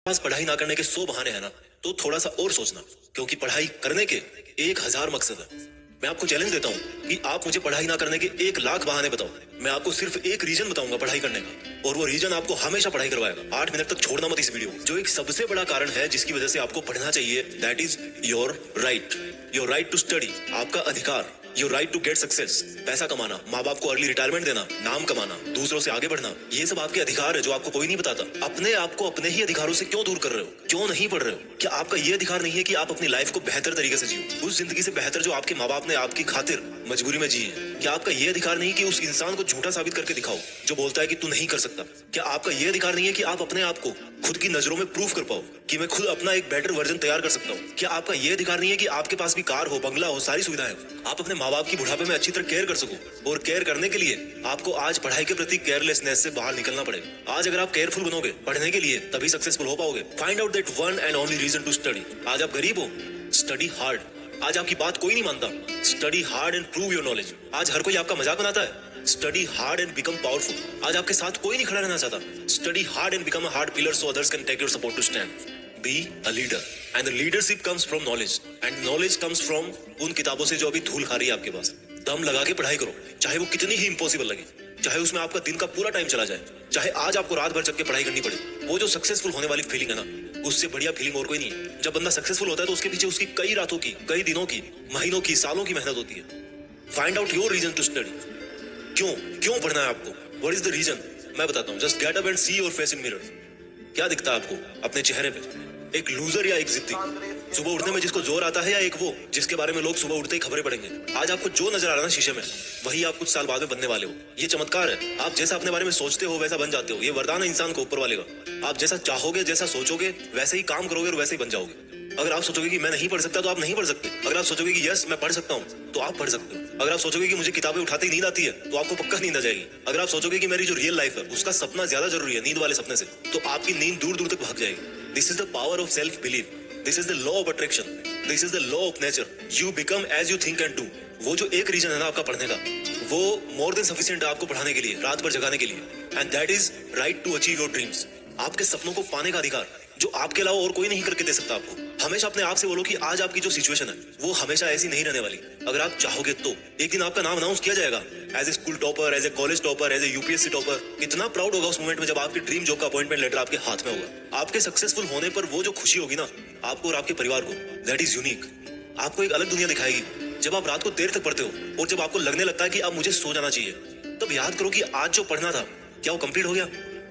पास पढ़ाई ना करने के 100 बहाने हैं ना, तो थोड़ा सा और सोचना, क्योंकि पढ़ाई करने के 1000 मकसद है। मैं आपको चैलेंज देता हूँ कि आप मुझे पढ़ाई ना करने के 1,00,000 बहाने बताओ, मैं आपको सिर्फ एक रीजन बताऊंगा पढ़ाई करने का, और वो रीजन आपको हमेशा पढ़ाई करवाएगा। 8 मिनट तक छोड़ना मत इस वीडियो। जो एक सबसे बड़ा कारण है जिसकी वजह से आपको पढ़ना चाहिए, that is your right to study. आपका अधिकार, your right to get success. पैसा कमाना, माँ बाप को अर्ली रिटायरमेंट देना, नाम कमाना, दूसरों से आगे बढ़ना, ये सब आपके अधिकार है जो आपको कोई नहीं बताता। अपने आप को अपने ही अधिकारों से क्यों दूर कर रहे हो? क्यों नहीं पढ़ रहे हो? क्या आपका ये अधिकार नहीं है कि आप अपनी लाइफ को बेहतर तरीके से जियो, उस जिंदगी से बेहतर जो आपके माँ बाप ने आपकी खातिर मजबूरी में जी है? क्या आपका ये अधिकार नहीं कि उस इंसान को झूठा साबित करके दिखाओ जो बोलता है कि तू नहीं कर सकता? क्या आपका ये अधिकार नहीं है कि आप अपने आप को खुद की नजरों में प्रूव कर पाओ कि मैं खुद अपना एक बेटर वर्जन तैयार कर सकता हूँ? क्या आपका ये अधिकार नहीं है कि आपके पास भी कार हो, बंगला हो, सारी सुविधाएं हो, आप अपने माँ बाप की बुढ़ापे में अच्छी तरह केयर कर सको? और केयर करने के लिए आपको आज पढ़ाई के प्रति केयरलेसनेस से बाहर निकलना पड़ेगा। आज अगर आप केयरफुल बनोगे पढ़ने के लिए, तभी सक्सेसफुल हो पाओगे। Find out that one and only reason to study. आज आप गरीब हो, स्टडी हार्ड। आज आपकी बात कोई नहीं मानता, study hard and prove your knowledge. आज हर कोई आपका मजाक बनाता है, study hard and become powerful. आज आपके साथ कोई नहीं खड़ा रहना चाहता, study hard and become a hard pillar so others can take your support to stand. Be a leader and the leadership comes from knowledge and knowledge comes from उन किताबों से जो अभी धूल खा रही है आपके पास। दम लगा के पढ़ाई करो, चाहे वो कितनी ही इम्पॉसिबल लगे, चाहे उसमें आपका दिन का पूरा टाइम चला जाए, चाहे आज आपको रात भर जग के पढ़ाई करनी पड़े। वो जो सक्सेसफुल होने वाली फीलिंग है ना, उससे बढ़िया फीलिंग और कोई नहीं है। जब बंदा सक्सेसफुल होता है तो उसके पीछे उसकी कई रातों की, कई दिनों की, महीनों की, सालों की मेहनत होती है। Find out your reason to study. क्यों पढ़ना है आपको? What is the reason? मैं बताता हूँ। Just get up and see your face in mirror. क्या दिखता है आपको अपने चेहरे पे? एक लूजर या एक जिद्दी? सुबह उठने में जिसको जोर आता है, या एक वो जिसके बारे में लोग सुबह उठते ही खबरें पढ़ेंगे? आज आपको जो नजर आ रहा है ना शीशे में, वही आप कुछ साल बाद में बनने वाले हो। ये चमत्कार है। आप जैसा अपने बारे में सोचते हो वैसा बन जाते हो। ये वरदान है इंसान को ऊपर वाले का। आप जैसा चाहोगे, जैसा सोचोगे, वैसे ही काम करोगे और वैसे ही बन जाओगे। अगर आप सोचोगे कि मैं नहीं पढ़ सकता, तो आप नहीं पढ़ सकते। अगर आप सोचोगे कि यस मैं पढ़ सकता हूँ, तो आप पढ़ सकते हो। अगर आप सोचोगे कि मुझे किताबें उठाते ही नींद आती है, तो आपको पक्का नींद आ जाएगी। अगर आप सोचोगे कि मेरी जो रियल लाइफ है उसका सपना ज्यादा जरूरी है नींद वाले सपने से, तो आपकी नींद दूर दूर तक भाग जाएगी। This is the power of self belief. This is the law of attraction. This is the law of nature. You become as you think and do. वो जो एक रीजन है ना आपका पढ़ने का, वो मोर देन सफिशिएंट है आपको पढ़ाने के लिए, रात भर जगाने के लिए। And that is right to achieve your dreams. आपके सपनों को पाने का अधिकार जो आपके अलावा और कोई नहीं करके दे सकता आपको। हमेशा अपने आप से बोलो कि आज आपकी जो सिचुएशन है वो हमेशा ऐसी नहीं रहने वाली। अगर आप चाहोगे तो एक दिन आपका नाम अनाउंस किया जाएगा as a school topper, as a college topper, as a UPSC topper. कितना प्राउड होगा उस मोमेंट में जब आपकी ड्रीम जॉब का अपॉइंटमेंट लेटर आपके हाथ में होगा। आपके सक्सेसफुल होने पर वो जो खुशी होगी ना आपको और आपके परिवार को, दैट इज यूनिक। आपको एक अलग दुनिया दिखाएगी। जब आप रात को देर तक पढ़ते हो और जब आपको लगने लगता है कि अब मुझे सो जाना चाहिए, तब याद करो कि आज जो पढ़ना था क्या वो कंप्लीट हो गया?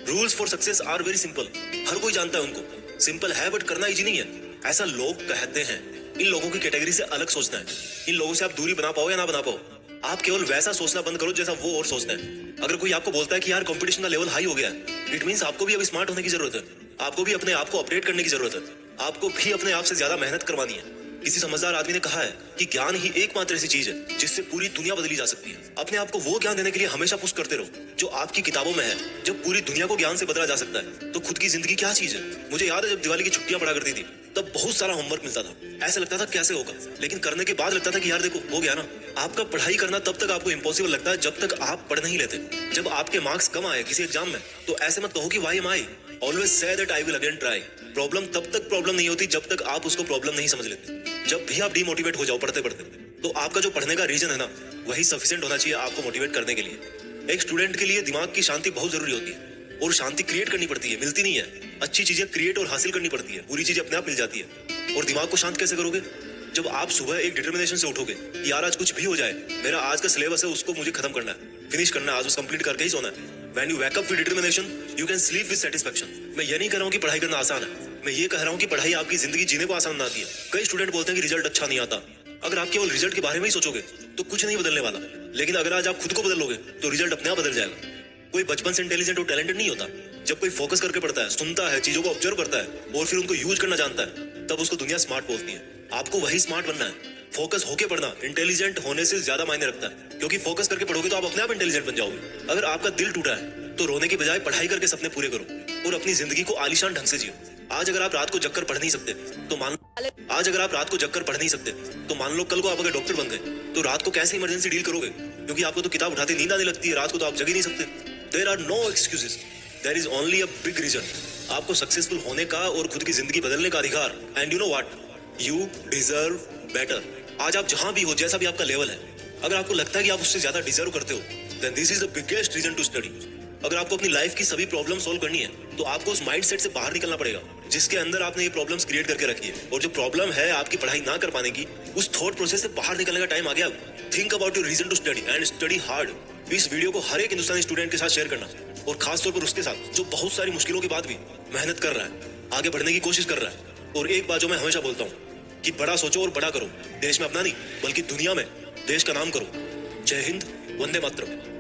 Rules for success are very simple. हर कोई जानता है उनको। सिंपल है बट करना इजी नहीं है, ऐसा लोग कहते हैं। इन लोगों की कैटेगरी से अलग सोचना है। इन लोगों से आप दूरी बना पाओ या ना बना पाओ, आप केवल वैसा सोचना बंद करो जैसा वो और सोचते हैं। अगर कोई आपको बोलता है कि यार कंपटीशन का लेवल हाई हो गया है, इट मींस आपको भी अब स्मार्ट होने की जरूरत है। आपको भी अपने आप को अपडेट करने की जरूरत है। आपको भी अपने आप से ज्यादा मेहनत करवानी है। किसी समझदार आदमी ने कहा है कि ज्ञान ही एकमात्र ऐसी चीज है जिससे पूरी दुनिया बदली जा सकती है। अपने आप को वो ज्ञान देने के लिए हमेशा पुश करते रहो जो आपकी किताबों में है। जब पूरी दुनिया को ज्ञान से बदला जा सकता है तो खुद की जिंदगी क्या चीज है? मुझे याद है जब दिवाली की छुट्टियां पड़ा करती थी, तब बहुत सारा होमवर्क मिलता था। ऐसा लगता था कैसे होगा, लेकिन करने के बाद लगता था कि यार देखो हो गया ना। आपका पढ़ाई करना तब तक आपको इम्पॉसिबल लगता है जब तक आप पढ़ नहीं लेते। जब आपके मार्क्स कम आए किसी एग्जाम में, तो ऐसे मत कहो कि why am I, always say that I will again try. Problem तब तक प्रॉब्लम नहीं होती जब तक आप उसको प्रॉब्लम नहीं समझ लेते। जब भी आप डिमोटिवेट हो जाओ पढ़ते पढ़ते, तो आपका जो पढ़ने का रीजन है ना, वही सफिशिएंट होना चाहिए आपको मोटिवेट करने के लिए। एक स्टूडेंट के लिए दिमाग की शांति बहुत जरूरी होती है, और शांति क्रिएट करनी पड़ती है, मिलती नहीं है। अच्छी चीजें क्रिएट और हासिल करनी पड़ती है, बुरी चीजें अपने आप मिल जाती है। और दिमाग को शांत कैसे करोगे? जब आप सुबह एक डिटर्मिनेशन से उठोगे, यार आज कुछ भी हो जाए, मेरा आज का सिलेबस है उसको मुझे खत्म करना है, फिनिश करना है, आज उसको कंप्लीट करके ही सोना है। When you wake up with determination, you can sleep with satisfaction। मैं ये नहीं कह रहा हूँ कि पढ़ाई करना आसान है, मैं ये कह रहा हूँ कि पढ़ाई आपकी जिंदगी जीने को आसान बनाती है। कई स्टूडेंट बोलते हैं कि रिजल्ट अच्छा नहीं आता। अगर आप केवल रिजल्ट के बारे में ही सोचोगे तो कुछ नहीं बदलने वाला, लेकिन अगर आज आप खुद को बदल लोगे तो रिजल्ट अपने आप बदल जाएगा। कोई बचपन से इंटेलिजेंट और टैलेंटेड नहीं होता। जब कोई फोकस करके पढ़ता है, सुनता है, चीजों को ऑब्जर्व करता है और फिर उनको यूज करना जानता है, तब उसको दुनिया स्मार्ट बोलती है। आपको वही स्मार्ट बनना है। फोकस होके पढ़ना इंटेलिजेंट होने से ज्यादा मायने रखता है, क्योंकि फोकस करके पढ़ोगे तो आप अपने आप इंटेलिजेंट बन जाओगे। अगर आपका दिल टूटा है तो रोने की बजाय पढ़ाई करके सपने पूरे करो और अपनी जिंदगी को आलीशान ढंग से जियो। आज अगर आप रात को जगकर पढ़ नहीं सकते तो मान लो कल को आप अगर डॉक्टर बन गए तो रात को कैसे इमरजेंसी डील करोगे? क्योंकि आपको तो किताब उठाते नींद आने लगती है, रात को तो आप जग ही नहीं सकते। There are no excuses, there is only a big reason. आपको सक्सेसफुल होने का और खुद की जिंदगी बदलने का अधिकार। And you know what, you deserve better. आज आप जहां भी हो, जैसा भी आपका लेवल है, अगर आपको लगता है कि आप उससे ज्यादा डिजर्व करते हो, then this is the biggest reason to study. अगर आपको अपनी लाइफ की सभी प्रॉब्लम सॉल्व करनी है, तो आपको उस माइंडसेट से बाहर निकलना पड़ेगा जिसके अंदर आपने ये प्रॉब्लम्स क्रिएट करके रखी है। और जो प्रॉब्लम है आपकी पढ़ाई ना कर पाने की, उस थॉट प्रोसेस से बाहर निकलने का टाइम आ गया। Think about your reason to study and study hard. इस वीडियो को हर एक हिंदुस्तानी स्टूडेंट के साथ शेयर करना, और खास तौर पर उसके साथ जो बहुत सारी मुश्किलों के बाद भी मेहनत कर रहा है, आगे बढ़ने की कोशिश कर रहा है। और एक बात जो मैं हमेशा बोलता हूँ कि बड़ा सोचो और बड़ा करो। देश में अपना नहीं, बल्कि दुनिया में देश का नाम करो। जय हिंद, वंदे मातरम।